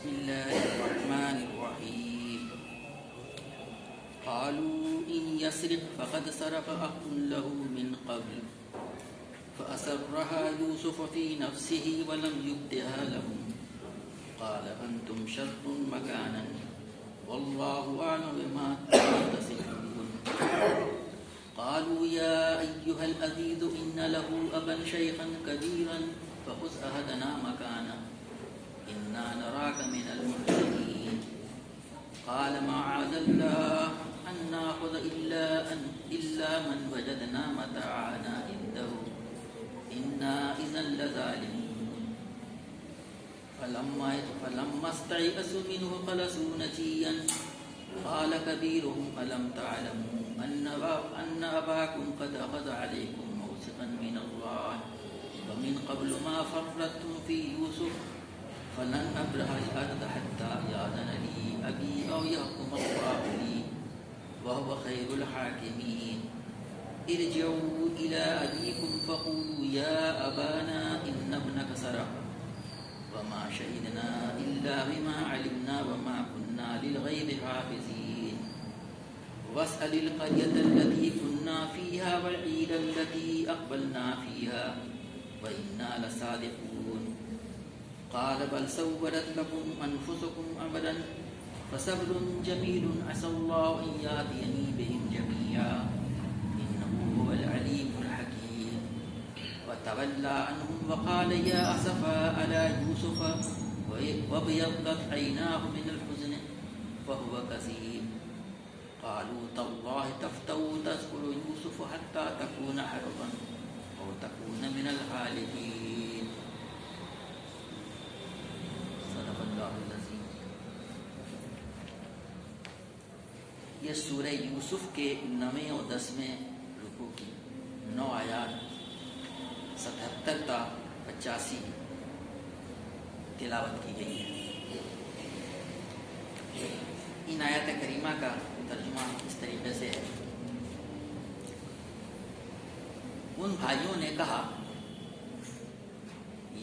بسم الله الرحمن الرحيم قالوا إن يسرق فقد سرق أخ له من قبل فأسرها يوسف في نفسه ولم يبدها لهم قال أنتم شر مكانا والله أعلم بما تصفون قالوا يا أيها العزيز إن له أبا شيخا كبيرا فخذ أحدنا مكانه إنا نراك من المحسنين قال معاذ الله أن نأخذ إلا من وجدنا متاعنا عنده إنا إذا لظالمون فلما استيئسوا منه خلصوا نجيا قال كبيرهم ألم تعلموا أن أباكم قد أخذ عليكم موثقا من الله ومن قبل ما فرطتم في يوسف فلن أبرح الأرض حتى يأذن لي أبي أو يحكم الله لي وهو خير الحاكمين ارجعوا إلى أبيكم فقولوا يا أبانا إن ابنك سرق وما شهدنا إلا بما علمنا وما كنا للغيب حافظين واسأل القرية التي كنا فيها والعيد التي أقبلنا فيها وإنا لصادقون قال بل سولت لكم أنفسكم أمرا فصبر جميل عسى الله أن يأتيني بهم جميعا إنه هو العليم الحكيم وتولى عنهم وقال يا أسفا على يوسف وابيضت عيناه من الحزن فهو كظيم قالوا تالله تفتأ تذكر يوسف حتى تكون حربا أو تكون من الهالكين صدق اللہ العظیم۔ یہ سورہ یوسف کے 9ویں اور 10ویں رکوع کی 9 آیات 77 تا 85 تلاوت کی گئی ہے۔ ان آیات کریمہ کا ترجمہ اس طریقے سے ہے، ان بھائیوں نے کہا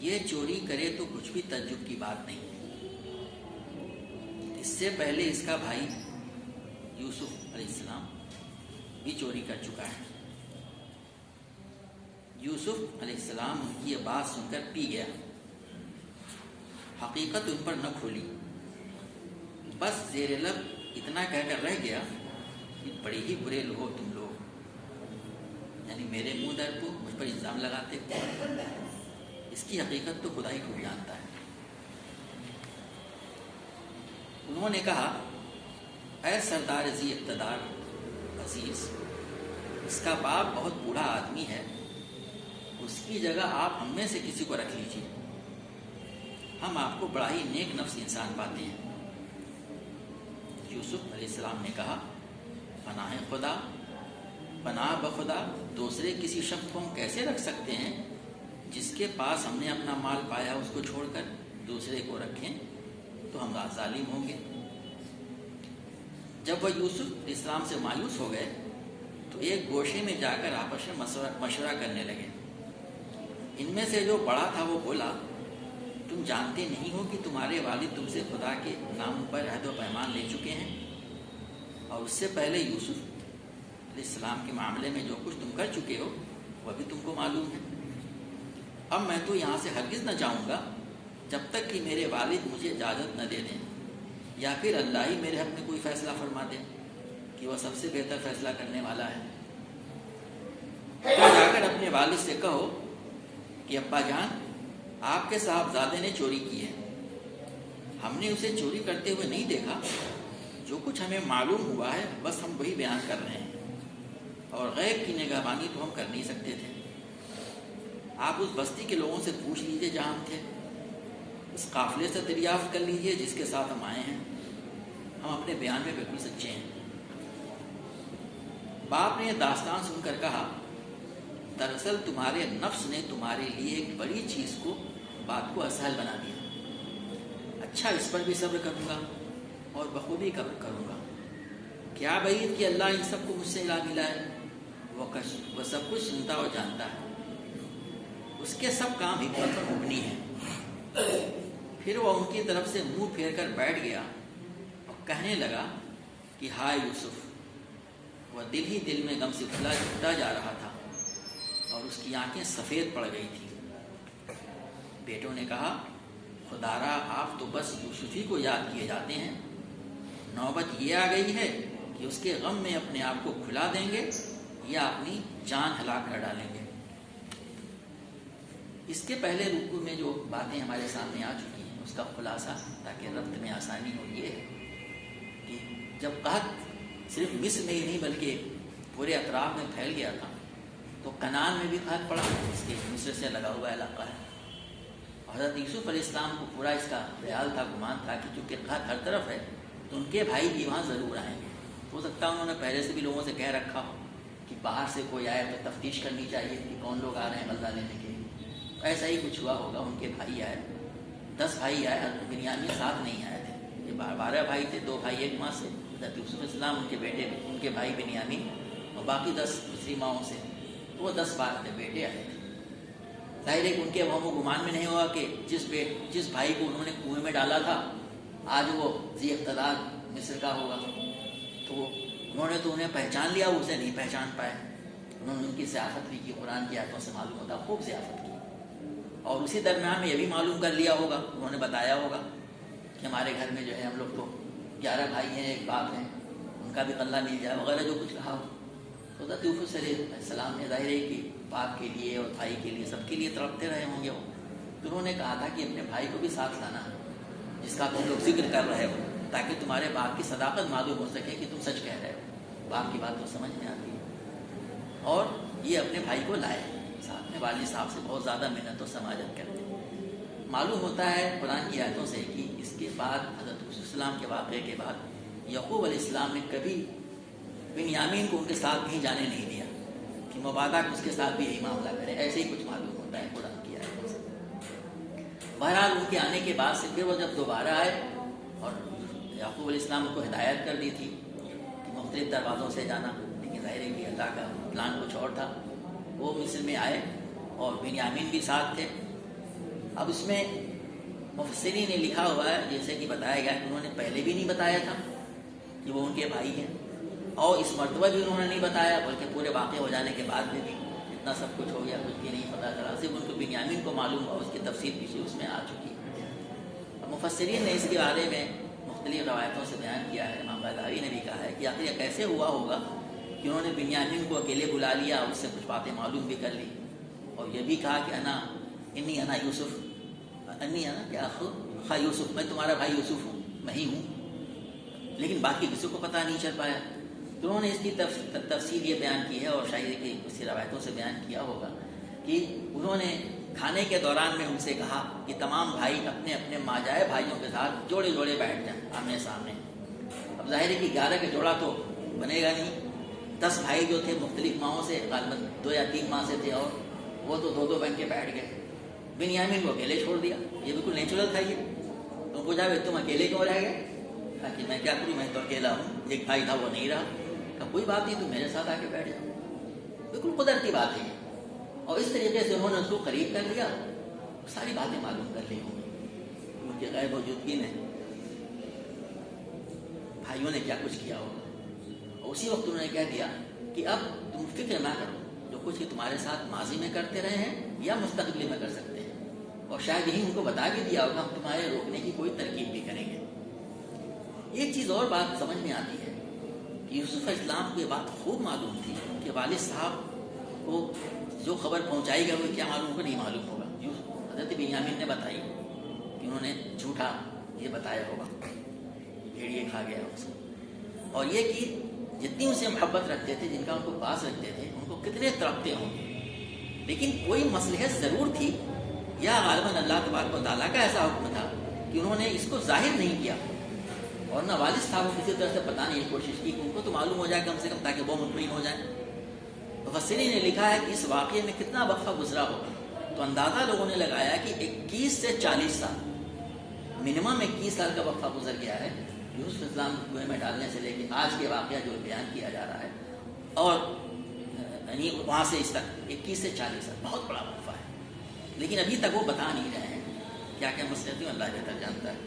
یہ چوری کرے تو کچھ بھی تعجب کی بات نہیں، اس سے پہلے اس کا بھائی یوسف علیہ السلام بھی چوری کر چکا ہے۔ یوسف علیہ السلام کی یہ بات سن کر پی گیا، حقیقت ان پر نہ کھولی، بس زیر لب اتنا کہہ کر رہ گیا کہ بڑے ہی برے ہو تم لوگ، یعنی میرے منہ در کو مجھ پر الزام لگاتے ہو، اس کی حقیقت تو خدا ہی خوب جانتا ہے۔ انہوں نے کہا اے سردار ذی اقتدار عزیز، اس کا باپ بہت بوڑھا آدمی ہے، اس کی جگہ آپ ہم میں سے کسی کو رکھ لیجیے، ہم آپ کو بڑا ہی نیک نفس انسان پاتے ہیں۔ یوسف علیہ السلام نے کہا پناہ خدا، پناہ بخدا دوسرے کسی شخص کو ہم کیسے رکھ سکتے ہیں جس کے پاس ہم نے اپنا مال پایا اس کو چھوڑ کر دوسرے کو رکھیں تو ہم ظالم ہوں گے۔ جب وہ یوسف علیہ السلام سے مایوس ہو گئے تو ایک گوشے میں جا کر آپس میں مشورہ کرنے لگے۔ ان میں سے جو بڑا تھا وہ بولا تم جانتے نہیں ہو کہ تمہارے والد تم سے خدا کے نام پر عہد و پیمان لے چکے ہیں، اور اس سے پہلے یوسف علیہ السلام کے معاملے میں جو کچھ تم کر چکے ہو وہ بھی تم کو معلوم ہے۔ اب میں تو یہاں سے ہرگز نہ جاؤں گا جب تک کہ میرے والد مجھے اجازت نہ دے دیں، یا پھر اللہ ہی میرے حق میں کوئی فیصلہ فرما دے کہ وہ سب سے بہتر فیصلہ کرنے والا ہے۔ تو جا کر اپنے والد سے کہو کہ ابا جان، آپ کے صاحبزادے نے چوری کی ہے، ہم نے اسے چوری کرتے ہوئے نہیں دیکھا، جو کچھ ہمیں معلوم ہوا ہے بس ہم وہی بیان کر رہے ہیں، اور غیب کی نگہبانی تو ہم کر نہیں سکتے تھے۔ آپ اس بستی کے لوگوں سے پوچھ لیجئے جہاں ہم تھے، اس قافلے سے دریافت کر لیجئے جس کے ساتھ ہم آئے ہیں، ہم اپنے بیان میں بالکل سچے ہیں۔ باپ نے یہ داستان سن کر کہا دراصل تمہارے نفس نے تمہارے لیے ایک بڑی چیز کو بات کو اسهل بنا دیا، اچھا اس پر بھی صبر کروں گا اور بخوبی کروں گا۔ کیا بعید کہ اللہ ان سب کو مجھ سے ملائے، وہ سب کچھ سنتا اور جانتا ہے، اس کے سب کام حکمت پر مبنی ہیں۔ پھر وہ ان کی طرف سے منہ پھیر کر بیٹھ گیا اور کہنے لگا کہ ہائے یوسف۔ وہ دل ہی دل میں غم سے پھٹا جا رہا تھا اور اس کی آنکھیں سفید پڑ گئی تھیں۔ بیٹوں نے کہا خدا را آپ تو بس یوسف ہی کو یاد کیے جاتے ہیں، نوبت یہ آ گئی ہے کہ اس کے غم میں اپنے آپ کو کھلا دیں گے یا اپنی جان ہلاک کر ڈالیں گے۔ اس کے پہلے رکوع میں جو باتیں ہمارے سامنے آ چکی ہیں اس کا خلاصہ تاکہ ربط میں آسانی ہو یہ ہے کہ جب قحط صرف مصر میں ہی نہیں بلکہ پورے اطراف میں پھیل گیا تھا تو کنعان میں بھی قحط پڑا، اس کے مصر سے لگا ہوا علاقہ ہے۔ حضرت یوسف علیہ السلام کو پورا اس کا خیال تھا، گمان تھا کہ چونکہ قحط ہر طرف ہے تو ان کے بھائی بھی وہاں ضرور آئیں گے۔ ہو سکتا ہے انہوں نے پہلے سے بھی لوگوں سے کہہ رکھا ہو کہ باہر سے کوئی آئے تو تفتیش کرنی چاہیے کہ کون لوگ آ رہے ہیں غلہ لینے کے لیے۔ ایسا ہی کچھ ہوا ہوگا، ان کے بھائی آئے، 10 بھائی آئے، حضرت بنیامین ساتھ نہیں آئے تھے، یہ 12 بھائی تھے، 2 بھائی ایک ماں سے، حضرت یوسف علیہ السلام ان کے بیٹے، ان کے بھائی بنیامین اور باقی 10 دوسری ماؤں سے، تو وہ 10-12 بیٹے آئے تھے۔ ظاہر ہے کہ ان کے وہم و گمان میں نہیں ہوا کہ جس بھائی کو انہوں نے کنویں میں ڈالا تھا آج وہ ذی اقتدار مصر کا ہوگا، تو انہوں نے تو انہیں پہچان لیا، اسے نہیں پہچان پائے۔ انہوں نے ان کی ضیافت بھی کی، قرآن کی آیتوں سے معلوم ہوتا خوب ضیافت کی، اور اسی درمیان میں یہ بھی معلوم کر لیا ہوگا، انہوں نے بتایا ہوگا کہ ہمارے گھر میں جو ہے ہم لوگ تو 11 بھائی ہیں، ایک باپ ہیں، ان کا بھی غلہ مل جائے وغیرہ جو کچھ کہا ہو۔ تو حضرت یوسف علیہ السلام نے ظاہر ہے کہ باپ کے لیے اور بھائی کے لیے سب کے لیے تڑپتے رہے ہوں گے وہ، تو انہوں نے کہا تھا کہ اپنے بھائی کو بھی ساتھ لانا جس کا تم لوگ ذکر کر رہے ہو، تاکہ تمہارے باپ کی صداقت معلوم ہو سکے کہ تم سچ کہہ رہے ہو، باپ کی بات تو سمجھ میں آتی ہے۔ اور یہ اپنے بھائی کو لائے ساتھ میں، والد صاحب سے بہت زیادہ محنت و سماجت کرتے۔ معلوم ہوتا ہے قرآن کی آیتوں سے کہ اس کے بعد حضرت یوسف السلام کے واقعے کے بعد یعقوب علیہ السلام نے کبھی بنیامین کو ان کے ساتھ کہیں جانے نہیں دیا کہ مبادہ اس کے ساتھ بھی یہی معاملہ کرے، ایسے ہی کچھ معلوم ہوتا ہے قرآن کی آیتوں سے۔ بہرحال ان کے آنے کے بعد سے پھر وہ جب دوبارہ آئے اور یعقوب علیہ السلام کو ہدایت کر دی تھی کہ مختلف دروازوں سے جانا، لیکن ظاہر ہے کہ اللہ کا پلان کچھ اور تھا۔ وہ مصر میں آئے اور بنیامین بھی ساتھ تھے۔ اب اس میں مفسرین نے لکھا ہوا ہے، جیسے کہ بتایا گیا کہ انہوں نے پہلے بھی نہیں بتایا تھا کہ وہ ان کے بھائی ہیں، اور اس مرتبہ بھی انہوں نے نہیں بتایا، بلکہ پورے واقع ہو جانے کے بعد میں بھی اتنا سب کچھ ہو گیا، کچھ بھی نہیں پتہ چلا، صرف ان کو بنیامین کو معلوم ہوا، اس کی تفصیل پیچھے اس میں آ چکی ہے۔ اب مفسرین نے اس کے بارے میں مختلف روایتوں سے بیان کیا ہے، امام غزالی نے بھی کہا ہے کہ آخر یہ کیسے ہوا ہوگا کہ انہوں نے بنیامین کو اکیلے بلا لیا، اس سے کچھ باتیں معلوم بھی کر لی، اور یہ بھی کہا کہ انا یوسف، کیا یوسف، میں تمہارا بھائی یوسف ہوں، میں ہی ہوں، لیکن باقی کسی کو پتہ نہیں چل پایا۔ تو انہوں نے اس کی تفصیل یہ بیان کی ہے، اور شاید کہ اسی روایتوں سے بیان کیا ہوگا کہ انہوں نے کھانے کے دوران میں ان سے کہا کہ تمام بھائی اپنے اپنے ماجائے بھائیوں کے ساتھ جوڑے جوڑے بیٹھ جائیں آمنے سامنے۔ اب ظاہر ہے کہ 11 کا جوڑا تو بنے گا نہیں، 10 بھائی جو تھے مختلف ماؤں سے، غالباً 2 یا 3 ماں سے تھے، اور وہ تو 2 بن کے بیٹھ گئے۔ بنیامین کو اکیلے چھوڑ دیا، یہ بالکل نیچرل تھا۔ یہ تو پوچھا کہ تم اکیلے کیوں رہ گئے؟ کہا کہ میں کیا کروں، میں تو اکیلا ہوں، ایک بھائی تھا وہ نہیں رہا۔ کہا کوئی بات نہیں، تم میرے ساتھ آ کے بیٹھ جاؤ، بالکل قدرتی بات ہے۔ اور اس طریقے سے انہوں نے اس کو قریب کر لیا، ساری باتیں معلوم کر لی ہوں گی ان کے غیر موجودگی میں بھائیوں نے کیا کچھ کیا ہوگا۔ اور اسی وقت انہوں نے کہہ دیا کہ اب تم فکر نہ کرو، جو کچھ تمہارے ساتھ ماضی میں کرتے رہے ہیں یا مستقبل میں کر سکتے ہیں، اور شاید یہی ان کو بتا بھی دیا ہوگا، ہم تمہارے روکنے کی کوئی ترکیب بھی کریں گے۔ ایک چیز اور بات سمجھ میں آتی ہے کہ یوسف علیہ السلام کو یہ بات خوب معلوم تھی کہ والد صاحب کو جو خبر پہنچائی گئی وہ کیا معلوم ہوگا، نہیں معلوم ہوگا۔ حضرت بنیامین نے بتائی کہ انہوں نے جھوٹا یہ بتایا ہوگا، بھیڑیے کھا گیا اس کو، اور یہ کہ جتنی اسے محبت رکھتے تھے، جن کا ان کو پاس رکھتے تھے، ان کو کتنے تڑپتے ہوں گے، لیکن کوئی مصلحت ضرور تھی، یا غالباً اللہ تبارک و تعالیٰ کا ایسا حکم تھا کہ انہوں نے اس کو ظاہر نہیں کیا، اور نہ والد صاحب کو کسی طرح سے بتانے کی کوشش کی کہ ان کو تو معلوم ہو جائے کم سے کم، تاکہ وہ مطمئن ہو جائیں۔ مفسرین نے لکھا ہے کہ اس واقعے میں کتنا وقفہ گزرا ہوگا، تو اندازہ لوگوں نے لگایا کہ 21 سے 40 سال، منیمم 21 سال کا وقفہ گزر گیا ہے یوسف اسلام کو کنویں میں ڈالنے سے لے کے آج کے واقعہ جو بیان کیا جا رہا ہے، اور یعنی وہاں سے اس تک 21 سے 40 سال، بہت بڑا وقفہ ہے۔ لیکن ابھی تک وہ بتا نہیں رہے ہیں کیا کیا مسئلے تھے اللہ بہتر جانتا ہے.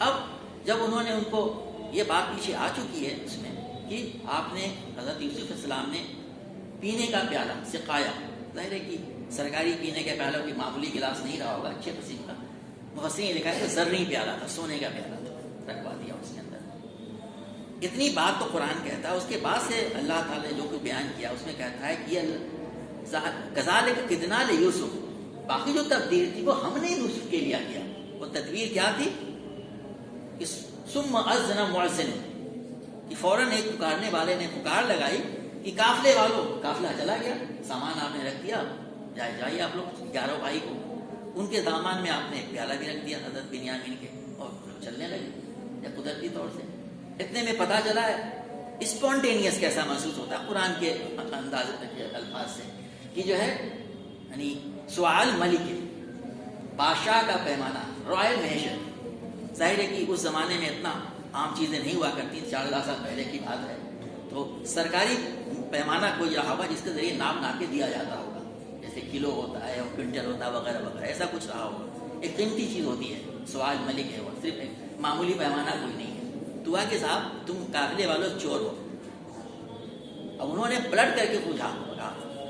اب جب انہوں نے ان کو یہ بات پیچھے آ چکی ہے اس میں کہ آپ نے حضرت یوسف علیہ السلام نے پینے کا پیالہ سقایا، ظاہر ہے کہ سرکاری پینے کا پیالہ کوئی معمولی گلاس نہیں رہا ہوگا، اچھے قسم کا. مفسرین نے لکھا ہے کہ زرعی پیالہ تھا، سونے کا پیالہ تھا، رکھوا دیا اس کے اندر. اتنی بات تو قرآن کہتا ہے. اس کے بعد سے اللہ تعالیٰ نے جو کچھ بیان کیا اس میں کہتا ہے کہ کذالک کدنا لیوسف، باقی جو تدبیر تھی وہ ہم نے یوسف کے لیے کیا. وہ تدبیر کیا تھی؟ ثم اذن مؤذن، کہ فوراً ایک پکارنے والے نے پکار لگائی کہ قافلے والوں، قافلہ چلا گیا، سامان آپ نے رکھ دیا، جائیے آپ لوگ 11 بھائی کو. ان کے دامان میں آپ نے ایک پیالہ بھی رکھ دیا حضرت بنیامین کے، اور چلنے لگے یا قدرتی طور سے. اتنے میں پتہ چلا ہے اسپونٹینیس کیسا محسوس ہوتا ہے قرآن کے انداز کے الفاظ سے، کہ جو ہے یعنی سوال ملک، بادشاہ کا پیمانہ، رائل میشن. ظاہر ہے کہ اس زمانے میں اتنا عام چیزیں نہیں ہوا کرتی، 4000 سال پہلے کی بات ہے. تو سرکاری پیمانہ کوئی رہا ہوگا جس کے ذریعے ناپ کے دیا جاتا ہوگا، جیسے کلو ہوتا ہے اور کوئنٹل ہوتا ہے وغیرہ وغیرہ، ایسا کچھ رہا ہوگا. ایک قیمتی چیز ہوتی ہے، سوال ملک ہے وہ، صرف ایک معمولی پیمانہ کوئی نہیں ہے. تو کہ صاحب تم قافلے والوں چور ہو. اب انہوں نے پلٹ کر کے پوچھا،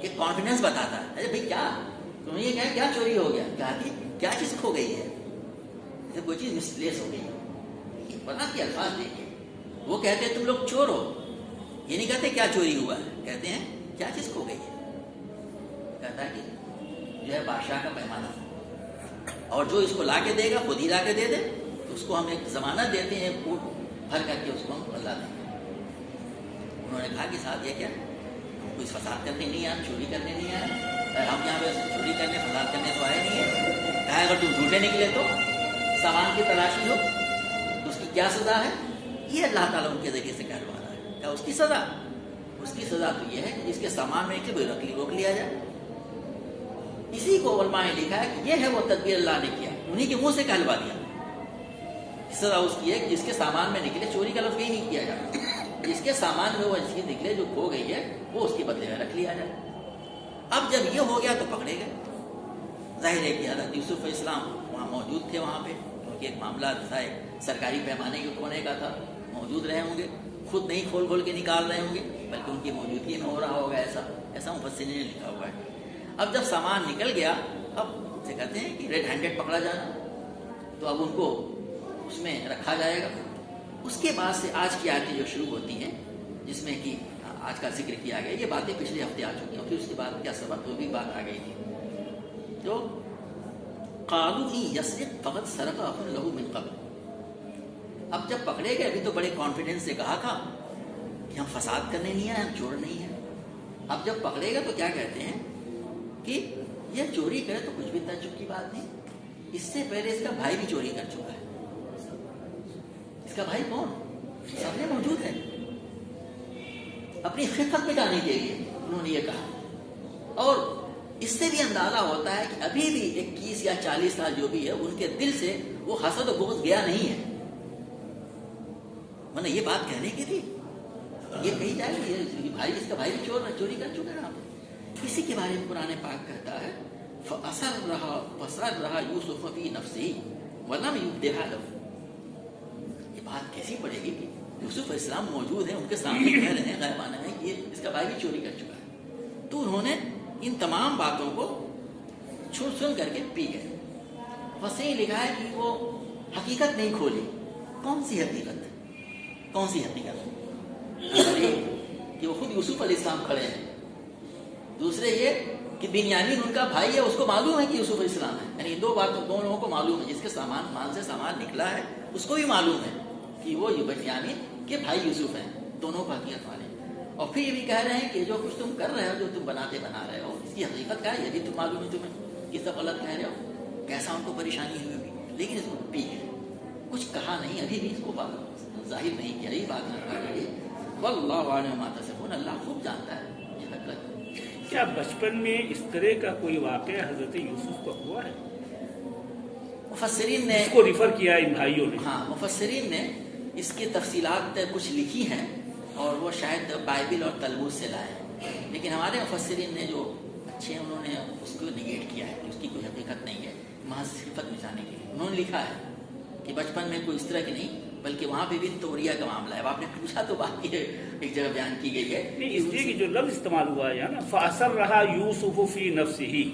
ایک کانفیڈنس بتاتا ہے، ارے بھائی کیا تم نے یہ کہا کیا چوری ہو گیا؟ کہا کہ کیا چیز کھو گئی ہے؟ جیسے کوئی چیز مسپلیس ہو گئی ہے. پتا کہ الفاظ دیکھیں، وہ کہتے ہیں تم لوگ چور ہو، یہ نہیں کہتے کیا چوری ہوا ہے، کہتے ہیں کیا چیز کھو گئی ہے. کہتا ہے کہ جو ہے بادشاہ کا پیمانہ، اور جو اس کو لا کے دے گا خود ہی لا کے دے دے، تو اس کو ہم ایک ضمانت دیتے ہیں، کوٹ بھر کر کے اس کو ہم اللہ دیں گے. انہوں نے کہا کہ صاحب یہ کیا، ہم کوئی فساد کرنے نہیں آیا، چوری کرنے نہیں آیا، ہم یہاں پہ چوری کرنے فساد کرنے تو آئے نہیں ہیں. کہا اگر تم جھوٹے نکلے تو سامان کی تلاشی ہو تو اس کی کیا سزا ہے؟ یہ اللہ تعالیٰ ان کے ذریعے سے کہلوا رہا ہے. کیا اس کی سزا؟ اس کی سزا تو یہ ہے کہ جس کے سامان میں نکلے وہ روک لیا جائے. اسی کو علماء نے لکھا ہے کہ یہ ہے وہ تدبیر اللہ نے کیا، انہی کے منہ سے کہلوا دیا. سزا اس کی ہے کہ جس کے سامان میں نکلے، چوری کا لفظ یہی نہیں کیا جاتا، جس کے سامان میں وہ چیز نکلے جو کھو گئی ہے وہ اس کے بدلے میں رکھ لیا جائے. اب جب یہ ہو گیا تو پکڑے گئے. ظاہر ہے کہ حضرت یوسف علیہ السلام وہاں موجود تھے، وہاں پہ کیونکہ ایک معاملہ تھا، ایک سرکاری پیمانے کے کھونے کا تھا، موجود رہے ہوں گے، خود نہیں کھول کے نکال رہے ہوں گے بلکہ ان کی موجودگی میں ہو رہا ہوگا. ایسا مفسرین نے لکھا ہوا ہے. اب جب سامان نکل گیا، اب سے کہتے ہیں کہ ریڈ ہینڈڈ پکڑا جانا، تو اب ان کو اس میں رکھا جائے گا. اس کے بعد سے آج کی آیتیں جو شروع ہوتی ہیں جس میں کہ آج کا ذکر کیا گیا، یہ باتیں پچھلے ہفتے آ چکی ہیں. پھر اس کے بعد کیا سبب، تو بھی بات آ گئی تھی. جو قالوا ان یسرق فقد سرق اخ له من قبل، اب جب پکڑے گئے ابھی تو بڑے کانفیڈنس سے کہا تھا کہ ہم فساد کرنے نہیں آئے، ہم چور نہیں ہیں. اب جب پکڑے گا تو کیا کہتے ہیں کہ یہ چوری کرے تو کچھ بھی تعجب کی بات نہیں، اس سے پہلے اس کا بھائی بھی چوری کر چکا ہے. اس کا بھائی کون؟ سامنے موجود ہے. اپنی خفت مٹانے کے لیے انہوں نے یہ کہا. اور اس سے بھی اندازہ ہوتا ہے کہ ابھی بھی 21 یا 40 سال جو بھی ہے ان کے دل سے وہ حسد و بغض گیا نہیں ہے. ورنہ یہ بات کہنے کی تھی، یہ کہی جائے کہ بھائی، اس کا بھائی بھی چوری کر چکا ہے. اسی کے بارے میں قرآن پاک کہتا ہے فَأَسَرَّهَا يُوسُفُ فِي نَفْسِهِ وَلَمْ يُبْدِهَا لَهُ. یہ بات کیسی پڑے گی کہ یوسف علیہ السلام موجود ہیں، ان کے سامنے کہہ رہے ہیں غائبانہ ہے کہ اس کا بھائی بھی چوری کر چکا ہے. تو انہوں نے ان تمام باتوں کو سن کر کے پی گئے. وسیع لکھا ہے کہ وہ حقیقت نہیں کھولی. کون سی حقیقت؟ کون سی حقیقت؟ کہ وہ خود یوسف علیہ السلام کھڑے ہیں. دوسرے یہ کہ بنیامین ان کا بھائی ہے، اس کو معلوم ہے کہ یوسف علیہ السلام ہے. یعنی دو باتوں دونوں لوگوں کو معلوم ہے. جس کے مان سے سامان نکلا ہے اس کو بھی معلوم ہے کہ وہ بنیامین کے بھائی یوسف ہیں. دونوں کو حقیقت والے. اور پھر یہ بھی کہہ رہے ہیں کہ جو کچھ تم کر رہے ہو، جو تم بنا رہے ہو، اس کی حقیقت کیا ہے یہ بھی تم معلوم ہے تمہیں، یہ سب غلط کہہ رہے ہو. کیسا ان کو پریشانی ہوئی ہوگی، لیکن اس کو پی گئے. کچھ کہا نہیں، ابھی بھی اس کو ظاہر نہیں کیا. یہی بات ہے. واللہ اعلم ما تصفون، اللہ خوب جانتا ہے یہ حقیقت. کیا بچپن میں اس طرح کا کوئی واقعہ حضرت یوسف کو ہوا ہے؟ مفسرین نے اس کو ریفر کیا ان بھائیوں نے. ہاں، مفسرین نے اس کی تفصیلات کچھ لکھی ہیں اور وہ شاید بائبل اور تلمود سے لائے ہیں. لیکن ہمارے مفسرین نے جو اچھے انہوں نے اس کو نگیٹ کیا ہے کہ اس کی کوئی حقیقت نہیں ہے. محض صفت مٹانے کے لیے. انہوں نے لکھا ہے کہ بچپن میں کوئی اس طرح کی نہیں بلکہ وہاں پہ بھی توریہ کا معاملہ ہے. آپ نے پوچھا تو بات یہ ایک جگہ بیان کی گئی ہے نہیں اس لیے کہ جو لفظ استعمال ہوا ہے نا فاثر رہا یوسف فی نفسہ،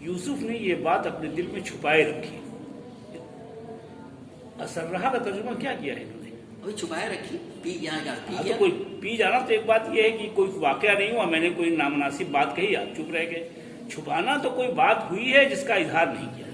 یوسف نے یہ بات اپنے دل میں چھپائے رکھی. اثر رہا کا ترجمہ کیا کیا ہے انہوں نے؟ وہی چھپائے رکھی، پی گیا پی تو گیا. کوئی پی جانا تو ایک بات یہ ہے کہ کوئی واقعہ نہیں ہوا، میں نے کوئی نامناسب بات کہی آپ چپ رہ گئے. چھپانا تو کوئی بات ہوئی ہے جس کا اظہار نہیں کیا.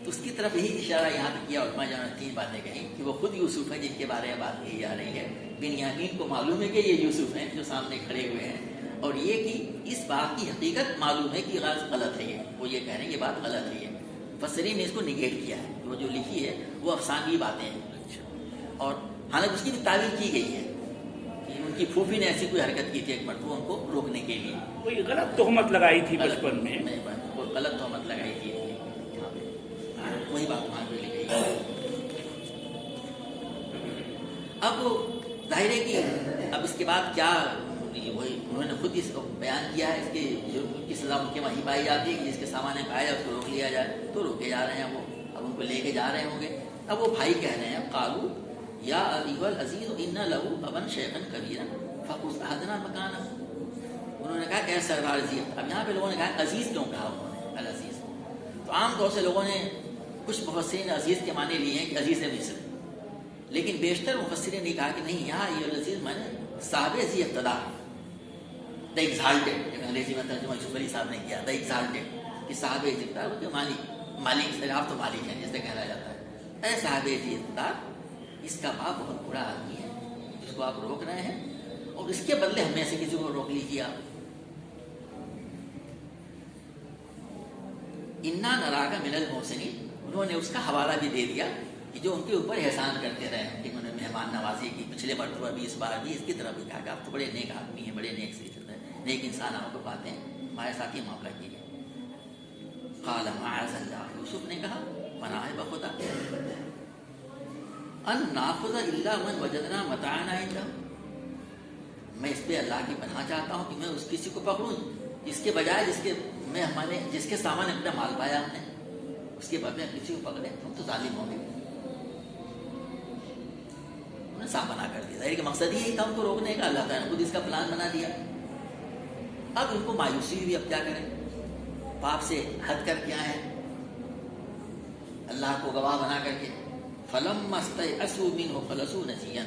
تو اس کی طرف یہی اشارہ یہاں پہ کیا. علماء جہاں نے 3 باتیں کہیں کہ وہ خود یوسف ہیں جن کے بارے میں بات کہی جا رہی ہے. بنیامین کو معلوم ہے کہ یہ یوسف ہیں جو سامنے کھڑے ہوئے ہیں، اور یہ کہ اس بات کی حقیقت معلوم ہے کہ غلط ہے. وہ یہ کہہ رہے ہیں یہ بات غلط ہے. مفسرین نے اس کو نگیٹ کیا ہے. وہ جو لکھی ہے وہ افسانوی باتیں ہیں، اور حالانکہ اس کی بھی تعبیر کی گئی ہے کہ ان کی پھوپھی نے ایسی کوئی حرکت کی تھی ایک مرتبہ ان کو روکنے کے لیے. کوئی غلط تہمت لگائی تھی بچپن میں، کوئی غلط تہمت لگائی تھی. وہی بات وہاں پہ لکھی گئی. اب ظاہر ہے کہ اب اس کے بعد کیا وہی انہوں نے خود اس کو بیان کیا ہے. اس کے جرم کی سزا ان کے وہیں پائی جاتی ہے کہ جس کے سامان پایا جائے اس کو روک لیا جائے. تو روکے جا رہے ہیں وہ، اب ان کو لے کے جا رہے ہوں گے. اب وہ بھائی کہہ رہے ہیں قالو یا ایھا العزیز ان لہ ابا شیخا کبیرا فخذ احدنا مکانہ. انہوں نے کہا اے سردار عزیز. اب یہاں پہ لوگوں نے کہا عزیز کیوں کہا انہوں نے العزیز. تو عام طور سے لوگوں نے کچھ مفسرین عزیز کے معنی لیے ہیں کہ عزیز مصر، لیکن بیشتر مفسرین نے کہا کہ نہیں، یہاں یہ العزیز معنی صاحب ذی اقتدار، دا ایگزالٹیڈ. انگریزی میں ترجمہ یوسف علی صاحب نے کیا دا ایگزالٹیڈ، کہ صاحب ذی اقتدار کے مالک سے آپ تو مالک ہیں جیسے کہا جاتا ہے. اے صاحب ذی اقتدار، اس کا باپ بہت برا آدمی ہے جس کو آپ روک رہے ہیں، اور اس کے بدلے ہم میں سے کسی کو روک لیجیے آپ. انا نراک من المحسنین. انہوں نے اس کا حوالہ بھی دے دیا کہ جو ان کے اوپر احسان کرتے رہے ہیں، کہ انہوں نے مہمان نوازی کی پچھلے مرتبہ بھی، اس بار بھی. اس کی طرف بھی کہا کہ آپ تو بڑے نیک آدمی ہیں، بڑے نیک انسان آپ کو پاتے ہیں، ہمارے ساتھ یہ معاملہ کیجیے. قال معاذ اللہ. یوسف نے کہا پناہ ہے بخدا ان ناخذ الا من وجدنا متاعنا عنده. میں اس پہ اللہ کی پناہ چاہتا ہوں کہ میں اس کسی کو پکڑوں اس کے بجائے جس کے سامان اپنا مال پایا ہم نے، اس کے بدلے کسی کو پکڑے. ہم تو ظالم ہوں گے. انہوں نے صاف بنا کر دیا. ظاہر کہ مقصد یہی تھا ان کو روکنے کا. اللہ تعالیٰ نے خود اس کا پلان بنا دیا. اب ان کو مایوسی ہوئی. اب کیا کریں؟ باپ سے حد کر کے آئے ہیں، اللہ کو گواہ بنا کر کے. فلما استيئسوا منه خلصوا نجيا.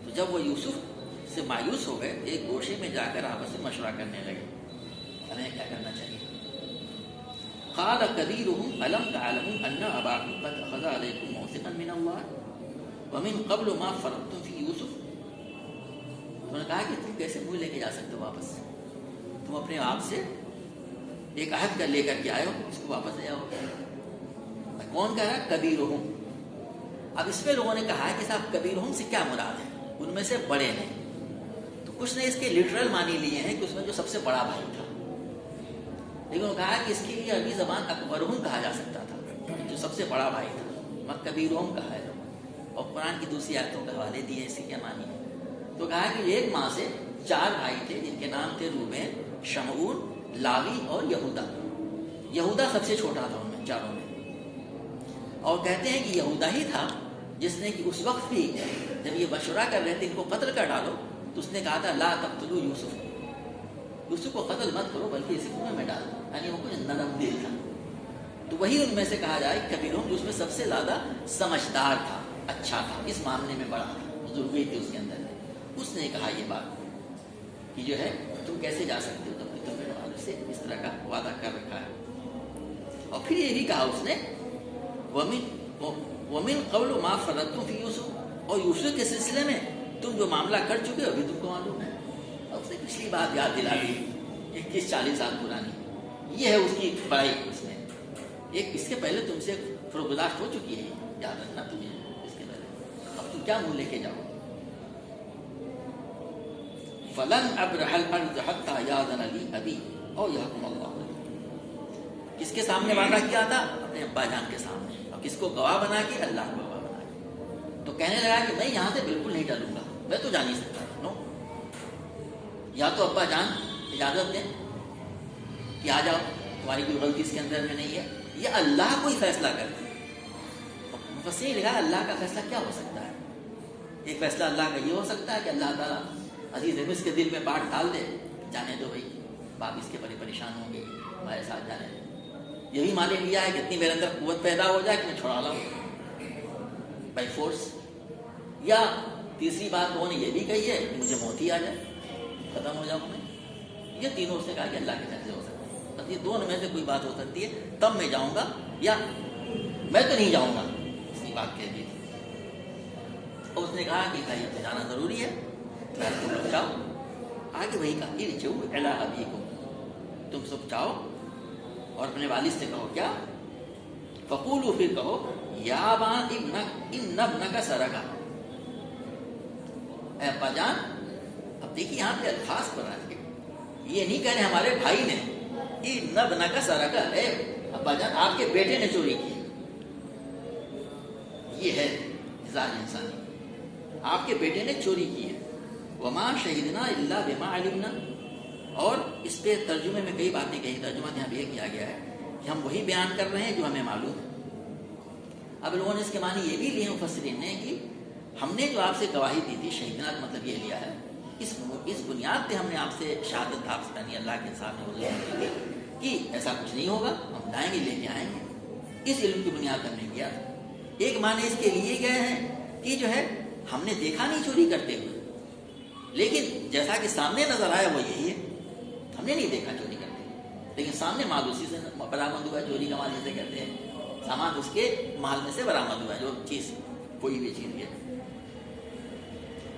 تو جب وہ یوسف سے مایوس ہو گئے ایک گوشے میں جا کر آپس میں مشورہ کرنے لگے ہمیں کیا کرنا چاہیے. قال كبيرهم ألم تعلموا أن أباكم قد أخذ عليكم موثقا من الله ومن قبل ما فرطتم في يوسف. انہوں نے کہا کہ تم کیسے منہ لے کے جا سکتے ہو واپس؟ تم اپنے آپ سے ایک عہد کر لے کر کے آئے ہو، اس کو واپس لے آؤ. کون کہہ رہا ہے؟ کبیرہم. اب اس میں لوگوں نے کہا ہے کہ صاحب کبیرہم سے کیا مراد ہے؟ ان میں سے بڑے نے. تو کچھ نے اس کے لٹرل معنی لیے ہیں کہ اس میں جو سب سے بڑا بھائی تھا، لیکن انہوں نے کہا کہ اس کے لیے عربی زبان اکبرہم کہا جا سکتا تھا، جو سب سے بڑا بھائی تھا. کبیرہم کہا ہے، اور قرآن کی دوسری آیتوں کے حوالے دیے اس کے کیا معنی ہے. تو کہا کہ ایک ماں سے 4 بھائی تھے جن کے نام تھے روبین، شمعون، لاوی اور یہودا. یہودا سب سے چھوٹا تھا ان میں چاروں میں. اور کہتے ہیں کہ یہودا ہی تھا جس نے کہ اس وقت بھی جب یہ مشورہ کر رہے تھے ان کو قتل کر ڈالو، تو اس نے کہا تھا لا تقتلوا یوسف، یوسف کو قتل مت کرو بلکہ اسی کنویں میں ڈالو. یعنی وہ کچھ نرم دل تھا. تو وہی ان میں سے کہا جائے کبیرہم جو اس میں سب سے زیادہ سمجھدار تھا، اچھا تھا، اس معاملے میں بڑا تھا، بزرگی تھی اس کے اندر. اس نے کہا یہ بات کہ جو ہے تم کیسے جا سکتے ہو جب تم میرے والد سے اس طرح کا وعدہ کر رکھا ہے. اور پھر یہ بھی کہا اس نے وَمِن قَبْلُ مَا فَرَّطْتُمْ فِي يُوسُف، اور یوسف کے سلسلے میں تم جو معاملہ کر چکے ہو ابھی تم کو معلوم ہے. اور اس نے پچھلی بات یاد دلا دی 21-40 سال پرانی. یہ ہے اس کی بڑائی. اس میں ایک اس کے پہلے تم سے فروگزاشت ہو چکی ہے، یاد رکھنا تمہیں اس کے پہلے. اب تم کیا منہ لے کے جاؤ. فَلَنْ أَبْرَحَ الْأَرْضَ حَتَّى يَأْذَنَ لِي أَبِي أَوْ يَحْكُمَ اللَّهُ. کس کے سامنے وعدہ کیا تھا؟ اپنے ابا جان کے سامنے. اور کس کو گواہ بنا کے؟ اللہ کو گواہ بنا کے. تو کہنے لگا کہ میں یہاں سے بالکل نہیں ڈروں گا، میں تو جا نہیں سکتا. نو، یا تو ابا جان اجازت دیں کہ آ جاؤ، تمہاری کوئی غلطی اس کے اندر میں نہیں ہے، یا اللہ کوئی فیصلہ کر دے. مفسرین نے لکھا اللہ کا فیصلہ کیا ہو سکتا ہے؟ ایک فیصلہ اللہ کا یہ ہو سکتا ہے کہ اللہ تعالیٰ عزیز مصر کے دل میں بات ڈال دے, جانے دو بھائی, باپ اس کے بڑے پریشان ہوں گے, ہمارے ساتھ جانے دو. یہ بھی مان لیا ہے کہ اتنی میرے اندر قوت پیدا ہو جائے کہ میں چھڑا لاؤں بائی فورس. یا تیسری بات انہوں نے یہ بھی کہی ہے کہ مجھے موت ہی آ جائے, ختم ہو جاؤں میں. یہ تینوں اس نے کہا کہ اللہ کے فیصلے ہو سکتے ہیں. بس یہ دونوں میں سے کوئی بات ہو سکتی ہے, تب میں جاؤں گا یا میں تو نہیں جاؤں گا. اسی بات کہہ دی تھی. اور اس نے کہا کہ بھائی اب جانا ضروری ہے, تم لوگ جاؤ. آگے وہی کہا ارجعوا الی ابیکم, تم سب جاؤ اور اپنے والد سے کہو کیا, فقولوا, پھر کہو یا ابا ان ابنک سرقا, اے ابا جان. اب دیکھیے یہاں پہ الفاظ پر آ کے یہ نہیں کہہ رہے ہمارے بھائی نے, ان ابنک سرقا, اے ابا جان آپ کے بیٹے نے چوری کی. یہ ہے مزاج انسانی, آپ کے بیٹے نے چوری کی ہے. وما شہدنا الا بما علمنا. اور اس پہ ترجمے میں کئی باتیں کہی, ترجمہ یہاں بھی یہ کیا گیا ہے کہ ہم وہی بیان کر رہے ہیں جو ہمیں معلوم ہے. اب لوگوں نے اس کے معنی یہ بھی لیے مفسرین نے کہ ہم نے جو آپ سے گواہی دی تھی, شہیدنا کا مطلب یہ لیا ہے اس بنیاد پہ ہم نے آپ سے شہادت آپ سے اللہ کے سامنے کہ ایسا کچھ نہیں ہوگا, ہم جائیں گے, لے کے آئیں گے. اس علم کی بنیاد ہم نے کیا. ایک معنی اس کے لیے گئے ہیں کہ جو ہے ہم نے دیکھا نہیں چوری کرتے ہوئے, لیکن جیسا کہ سامنے نظر آیا وہ یہی ہے. ہم نے نہیں دیکھا چوری کرتے, لیکن سامنے مال اسی سے برآمد ہوا. چوری کا مال جسے کہتے ہیں, سامان اس کے مال میں سے برآمد ہوا, جو چیز کوئی بھی چیز ہے.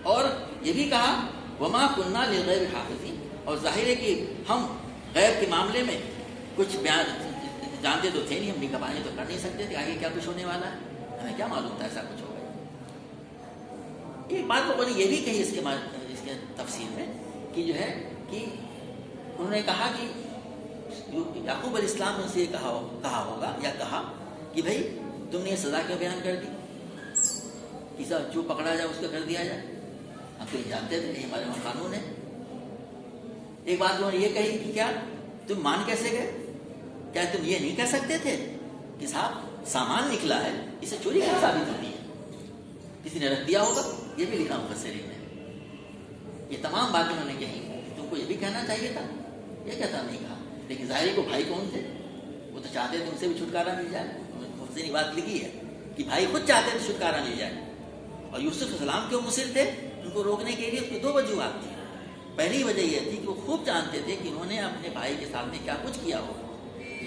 اور یہ بھی کہا وما کننا للغیب حافظین, اور ظاہر ہے کہ ہم غیب کے معاملے میں کچھ بیان جانتے تو تھے نہیں, ہم نگہبانی تو کر نہیں سکتے تھے آگے کیا کچھ ہونے والا ہے, ہمیں کیا معلوم تھا ایسا کچھ ہوگا. ایک بات لوگوں نے یہ بھی کہی اس کے تفسیر میں کہ جو ہے کہ انہوں نے کہا کہ یعقوب علیہ السلام نے اسے کہا ہوگا یا کہا کہ بھائی تم نے یہ سزا کیوں بیان کر دی, کسی جو پکڑا جائے اس کو کر دیا جائے. ہم تو یہ جانتے تھے کہ ہمارے وہاں قانون ہے. ایک بات انہوں نے یہ کہی کہ کیا تم مان کیسے گئے, کیا تم یہ نہیں کہہ سکتے تھے کہ صاحب سامان نکلا ہے, اسے چوری کیوں ثابت ہوتی ہے, کسی نے رکھ دیا ہوگا. یہ بھی لکھا مفسرین نے. یہ تمام باتیں انہوں نے کہی. تم کو یہ بھی کہنا چاہیے تھا, یہ کہتا نہیں کہا. لیکن ظاہر کو بھائی کون تھے, وہ تو چاہتے تھے ان سے بھی چھٹکارا مل جائے. مفسرین بات لکھی ہے کہ بھائی خود چاہتے تھے چھٹکارا مل جائے. اور یوسف علیہ السلام کیوں مصر تھے, ان کو روکنے کے لیے اس کی دو وجوہات تھیں. پہلی وجہ یہ تھی کہ وہ خوب جانتے تھے کہ انہوں نے اپنے بھائی کے سامنے کیا کچھ کیا ہو.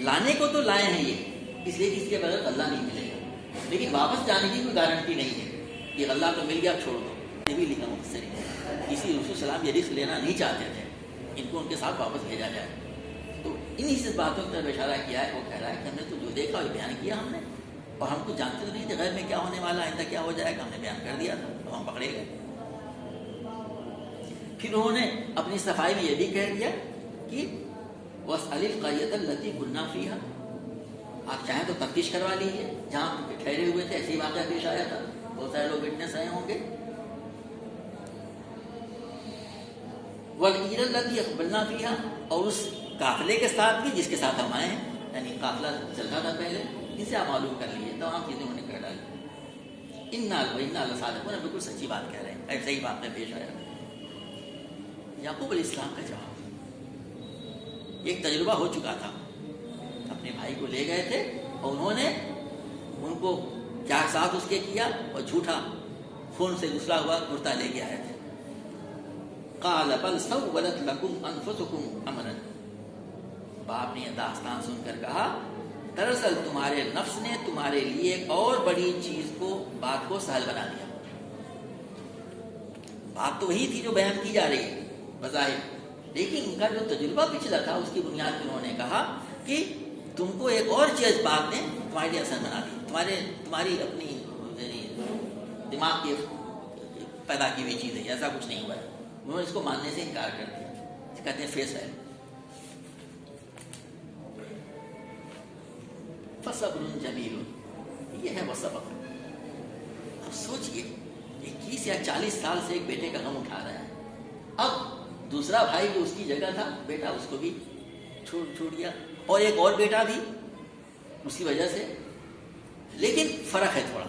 لانے کو تو لائے ہیں یہ, اس لیے کہ اس کے بغیر اللہ نہیں ملے گا, لیکن واپس جانے کی کوئی گارنٹی نہیں ہے. یہ اللہ تو مل گیا, چھوڑ دو. یہ بھی لکھا مفسرین نے. کسی رسول السلام یہ رسک لینا نہیں چاہتے تھے, ان کو ان کے ساتھ واپس بھیجا جائے. تو انہی سے باتوں کی طرف اشارہ کیا ہے. وہ کہہ رہا ہے کہ ہم نے تو جو دیکھا وہ بیان کیا ہم نے, اور ہم کو جانتے تو نہیں تھے غیب میں کیا ہونے والا, آئندہ کیا ہو جائے گا, ہم نے بیان کر دیا تھا, تو ہم پکڑے گئے. پھر انہوں نے اپنی صفائی میں یہ بھی کہہ دیا کہ وَاسْأَلِ الْقَرْيَةَ الَّتِي كُنَّا فِيهَا, آپ چاہیں تو تفتیش کروا لیجیے جہاں ٹھہرے ہوئے تھے. ایسے ہی واقعہ پیش آیا تھا, بہت سارے لوگ وٹنس آئے ہوں گے. وَالْعِيرَ الَّتِي أَقْبَلْنَا فِيهَا, اور اس قافلے کے ساتھ بھی جس کے ساتھ ہم آئے ہیں, یعنی قافلہ چلتا تھا پہلے, اسے آپ معلوم کر لیجیے. تمام چیزیں انہوں نے کر ڈالی. اِنَّا لَصَادِقُونَ, بالکل سچی بات کہہ رہے ہیں, ایسے ہی بات میں پیش آیا. یعقوب علیہ السلام کا جواب, ایک تجربہ ہو چکا تھا. اپنے بھائی کو لے گئے تھے اور انہوں نے ان کو کیا ساتھ اس کے کیا, اور جھوٹا خون سے گسلا ہوا کرتا لے کے آئے تھے. قال بل سولت لكم انفسكم امرا, باپ نے یہ داستان سن کر کہا دراصل تمہارے نفس نے تمہارے لیے ایک اور بڑی چیز کو, بات کو سہل بنا دیا. بات تو وہی تھی جو بیان کی جا رہی ہے بظاہر, لیکن ان کا جو تجربہ پچھلا تھا اس کی بنیاد پر انہوں نے کہا کہ تم کو ایک اور چیز بات نے تمہارے لیے آسان بنا دی. تمہاری اپنی دماغ کی پیدا کی ہوئی چیز ہے, ایسا کچھ نہیں ہوا ہے. انہوں نے اس کو ماننے سے انکار کر دیا. کہتے ہیں فیس ویلو. فصبر جمیل, یہ ہے وہ سبق. اب سوچئے 21 یا 40 سال سے ایک بیٹے کا غم اٹھا رہا ہے. اب دوسرا بھائی جو اس کی جگہ تھا بیٹا, اس کو بھی چھوڑ دیا, اور ایک اور بیٹا بھی اس کی وجہ سے. لیکن فرق ہے تھوڑا.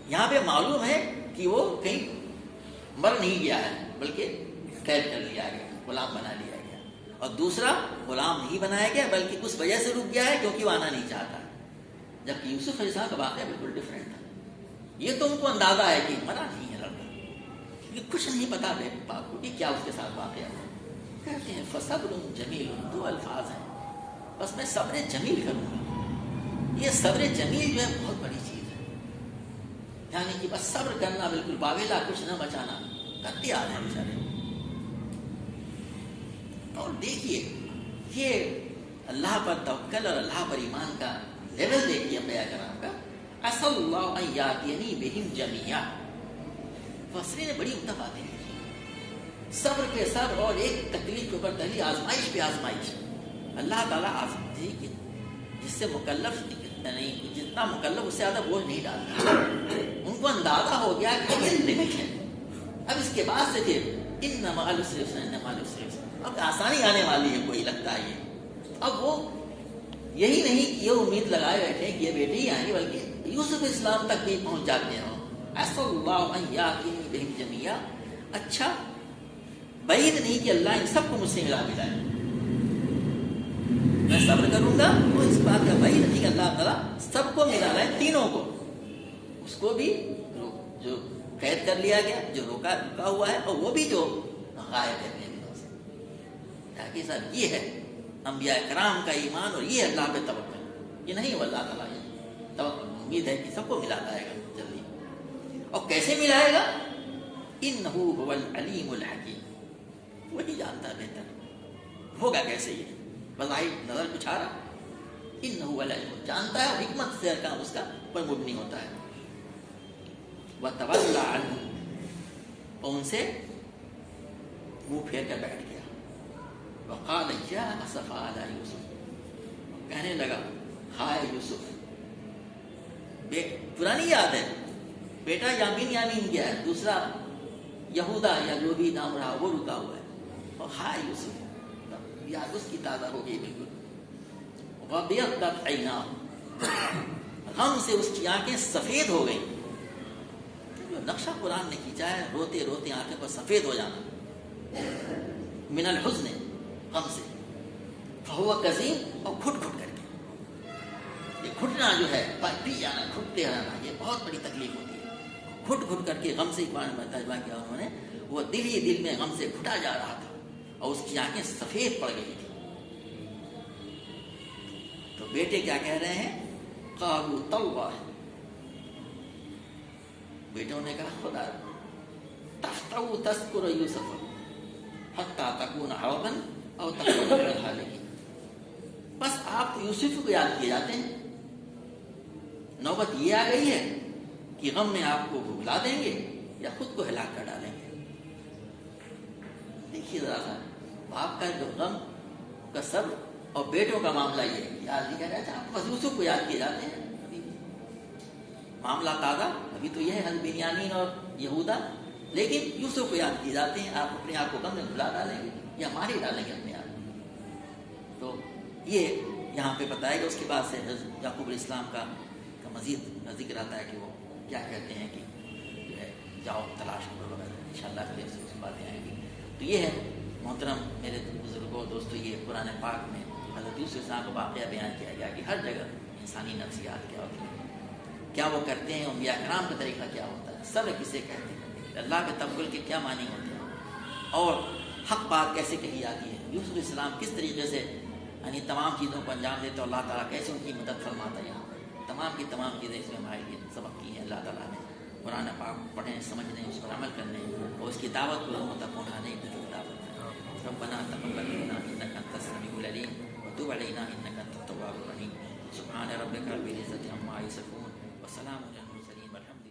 یہاں پہ معلوم ہے کہ وہ کہیں مر نہیں گیا ہے بلکہ قید کر لیا گیا, غلام بنا لیا گیا. اور دوسرا غلام نہیں بنایا گیا بلکہ اس وجہ سے رک گیا ہے کیونکہ وہ آنا نہیں چاہتا. جبکہ یوسف علیہ السلام کا واقعہ بالکل ڈفرینٹ تھا. یہ تو ان کو اندازہ ہے کہ مرا نہیں ہے لڑکا, یہ کچھ نہیں پتا بے باپ کو کہ کیا اس کے ساتھ واقعہ ہوا. کہتے ہیں فصبر جمیل, 2 الفاظ ہیں, بس میں صبر جمیل کروں گا. یہ صبر جمیل جو ہے بہت بڑی چیز ہے, یعنی کہ بس صبر کرنا, بالکل باویلا, کچھ نہ بچانا, کرتے آ رہے ہیں بیچارے. اور دیکھیے یہ اللہ پر توکل اور اللہ پر ایمان کا لیول دیکھیے انبیاء کرام کا. اصل اللہ ان یاتینی بہم جمیعا. فسری نے بڑی عمدہ باتیں لکھی, صبر پہ صبر اور ایک تکلیف کے اوپر تکلیف, آزمائش پہ آزمائش. اللہ تعالیٰ آزمائش جس سے مکلف نہیں, جتنا مکلف اس سے زیادہ بوجھ نہیں ڈالتا. ان کو اندازہ ہو گیا کہ یہ لمٹ ہے, اب اس کے بعد سے پھر ان مع العسر یسرا, ان مع العسر یسرا, اب آسانی آنے والی ہے. کوئی لگتا ہے یہ, اب وہ یہی نہیں کہ یہ امید لگائے بیٹھے کہ یہ بیٹے ہی آئیں گے, بلکہ یوسف اسلام تک بھی پہنچ جاتے ہیں. ایسا اللہ ان یاتینی بہم جمیعا. اچھا بعید نہیں کہ اللہ ان سب کو مجھ سے ملا ملائے. میں صبر کروں گا, وہ اس بات کا بعید نہیں کہ اللہ تعالیٰ سب کو ملا لائے, تینوں کو. اس کو بھی جو قید کر لیا گیا, جو روکا ہوا ہے, اور وہ بھی جو غائب ہے اپنے دنوں سے. تاکہ صاحب یہ ہے انبیاء کرام کا ایمان, اور یہ اللہ پہ توکل. یہ نہیں وہ اللہ تعالیٰ توکل, امید ہے کہ سب کو ملا لائے گا جلدی. اور کیسے ملائے گا؟ انہ هو العلیم الحکیم, وہی جانتا ہے بہتر. ہوگا کیسے یہ بظاہر نظر کچھ آ رہا, انہ هو العلیم, جانتا ہے, اور حکمت سے کام اس کا پر مبنی ہوتا ہے. وتولی عنہ, اور ان سے منہ پھیر کر بیٹھ گیا. وقال یا اسفا علی یوسف, کہنے لگا ہائے یوسف. پرانی یاد ہے, بیٹا یامین گیا ہے, دوسرا یہودا یا جو بھی نام رہا وہ رکا ہوا ہے, اور ہائے یوسف, یاد اس کی تازہ ہو گئی بالکل. وابیضت عیناہ, غم سے اس کی آنکھیں سفید ہو گئیں. جو نقشہ قرآن نے کھینچا ہے, روتے روتے آنکھیں پر سفید ہو جانا, من الحزن, غم سے. فہو کظیم, اور گھٹ گھٹ کر کے. یہ گھٹنا جو ہے, پی جانا, گھٹتے رہنا, یہ بہت بڑی تکلیف ہوتی ہے. گھٹ گھٹ کر کے غم سے قرآن میں ترجمہ کیا انہوں نے, وہ دل ہی دل میں غم سے گھٹا جا رہا تھا, اور اس کی آنکھیں سفید پڑ گئی تھی. تو بیٹے کیا کہہ رہے ہیں؟ قالوا تاللہ, بیٹوں نے کہا خدا, تفتؤ تذکر یوسف حتی تکون حربا او تکون من الہالکین. بس آپ یوسف کو یاد کیے جاتے ہیں, نوبت یہ آ گئی ہے کہ غم میں آپ کو بھلا دیں گے یا خود کو ہلاک کر ڈالیں گے. دیکھیے ذرا سا باپ کا جو غم کا صبر, اور بیٹوں کا معاملہ یہ یاد نہیں کر رہا تھا, آپ بس یوسف کو یاد کیے جاتے ہیں. ابھی معاملہ تازہ, ابھی تو یہ ہے حضرت بنیامین اور یہودا, لیکن یوسف کو یاد کیے جاتے ہیں. آپ اپنے آپ کو غم میں بھلا ڈالیں گے یا مار ہی ڈالیں گے اپنے آپ. تو یہ یہاں پہ بتایا گیا. اس کے بعد سے حضرت یعقوب علیہ السلام کا مزید ذکر آتا ہے کہ وہ کیا کہتے ہیں کہ جو ہے جاؤ تلاش کرو وغیرہ. انشاءاللہ پھر اس باتیں آئیں گی. تو یہ ہے محترم میرے بزرگوں دوستوں, یہ قرآن پاک میں حضرت یوسف علیہ السلام کا واقعہ بیان کیا گیا کہ ہر جگہ انسانی نفسیات کیا ہوتی ہیں, کیا وہ کرتے ہیں, انبیاء کرام کا طریقہ کیا ہوتا ہے, صبر کسے کہتے ہیں, اللہ کے توکل کے کیا معنی ہوتے ہیں, اور حق بات کیسے کہی جاتی ہے. یوسف علیہ السلام کس طریقے سے یعنی تمام چیزوں کو انجام دیتے, اور اللہ تعالیٰ کیسے ان کی مدد فرماتا ہے. یہاں تمام کی تمام چیزیں اس میں ہمارے لیے سبق کی ہیں. اللہ تعالیٰ نے قرآن پاک پڑھیں, سمجھنے, اس پر عمل کرنے, اور اس کی دعوت کو لوگوں تک پہنچانے کی دعوت ہے. ربنا تقبل منا انك انت السميع العليم وتب علينا انك انت التواب الرحيم. سبحان ربك رب العزة عما يصفون وسلام على المرسلين والحمد